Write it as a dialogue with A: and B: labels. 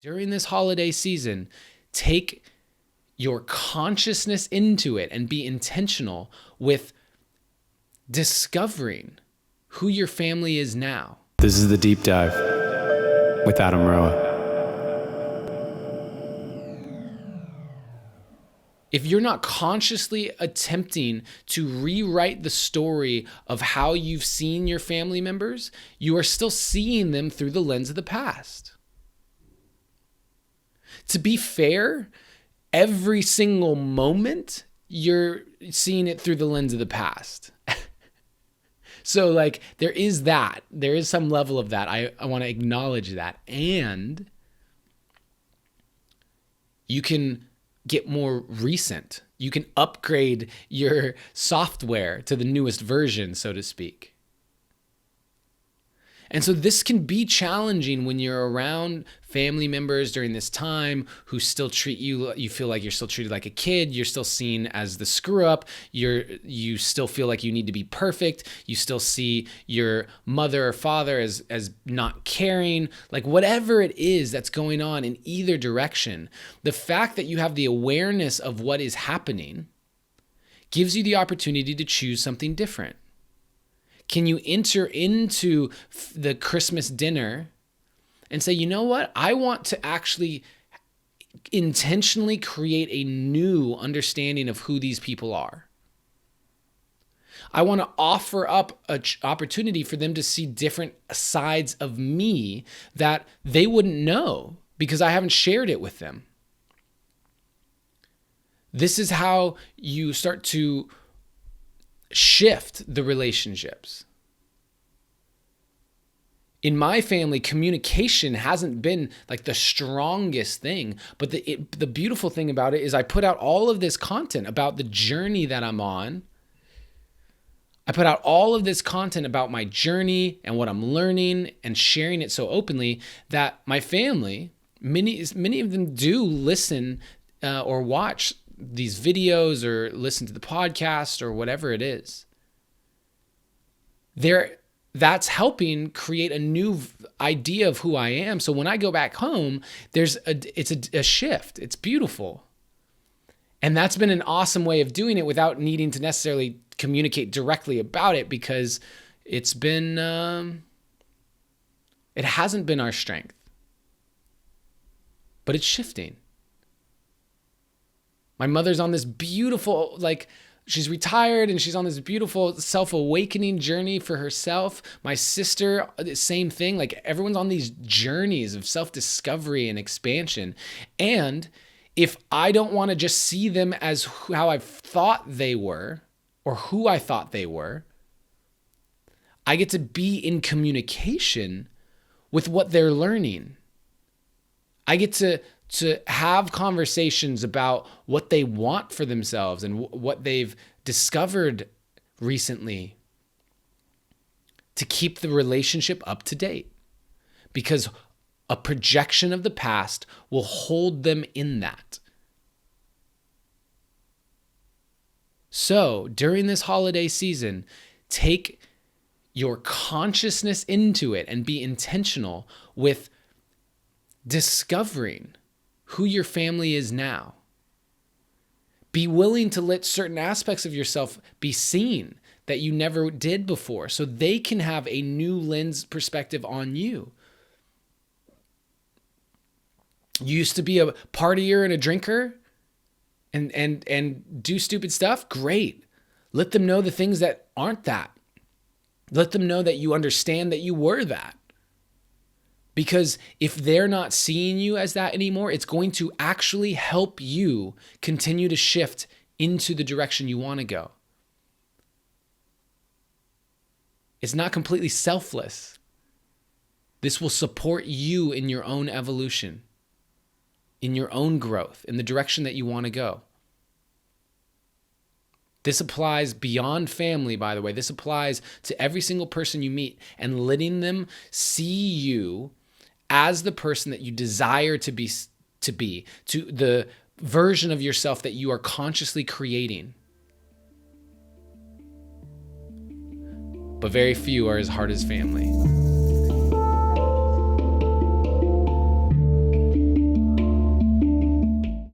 A: During this holiday season, take your consciousness into it and be intentional with discovering who your family is now.
B: This is The Deep Dive with Adam Roa.
A: If you're not consciously attempting to rewrite the story of how you've seen your family members, you are still seeing them through the lens of the past. To be fair, every single moment you're seeing it through the lens of the past. So there is that. There is some level of that. I want to acknowledge that. And you can get more recent. You can upgrade your software to the newest version, so to speak. And so this can be challenging when you're around family members during this time who still treat you feel like you're still treated like a kid. You're still seen as the screw up. You still feel like you need to be perfect. You still see your mother or father as not caring. Like whatever it is that's going on in either direction, the fact that you have the awareness of what is happening gives you the opportunity to choose something different. Can you enter into the Christmas dinner and say, you know what? I want to actually intentionally create a new understanding of who these people are. I want to offer up an opportunity for them to see different sides of me that they wouldn't know because I haven't shared it with them. This is how you start to shift the relationships. In my family, communication hasn't been like the strongest thing, but the beautiful thing about it is I put out all of this content about the journey that I'm on. I put out all of this content about my journey and what I'm learning and sharing it so openly that my family, many of them do listen or watch these videos or listen to the podcast or whatever it is. That's helping create a new idea of who I am. So when I go back home, it's a shift. It's beautiful. And that's been an awesome way of doing it without needing to necessarily communicate directly about it because it's been, it hasn't been our strength, but it's shifting. My mother's on this beautiful, she's retired and she's on this beautiful self-awakening journey for herself. My sister, same thing. Everyone's on these journeys of self-discovery and expansion. And if I don't want to just see them as how I thought they were or who I thought they were, I get to be in communication with what they're learning. I get to have conversations about what they want for themselves and what they've discovered recently to keep the relationship up to date. Because a projection of the past will hold them in that. So during this holiday season, take your consciousness into it and be intentional with discovering who your family is now. Be willing to let certain aspects of yourself be seen that you never did before so they can have a new lens perspective on you. You used to be a partier and a drinker and do stupid stuff? Great. Let them know the things that aren't that. Let them know that you understand that you were that. Because if they're not seeing you as that anymore, it's going to actually help you continue to shift into the direction you want to go. It's not completely selfless. This will support you in your own evolution, in your own growth, in the direction that you want to go. This applies beyond family, by the way. This applies to every single person you meet and letting them see you as the person that you desire to be, to the version of yourself that you are consciously creating. But very few are as hard as family.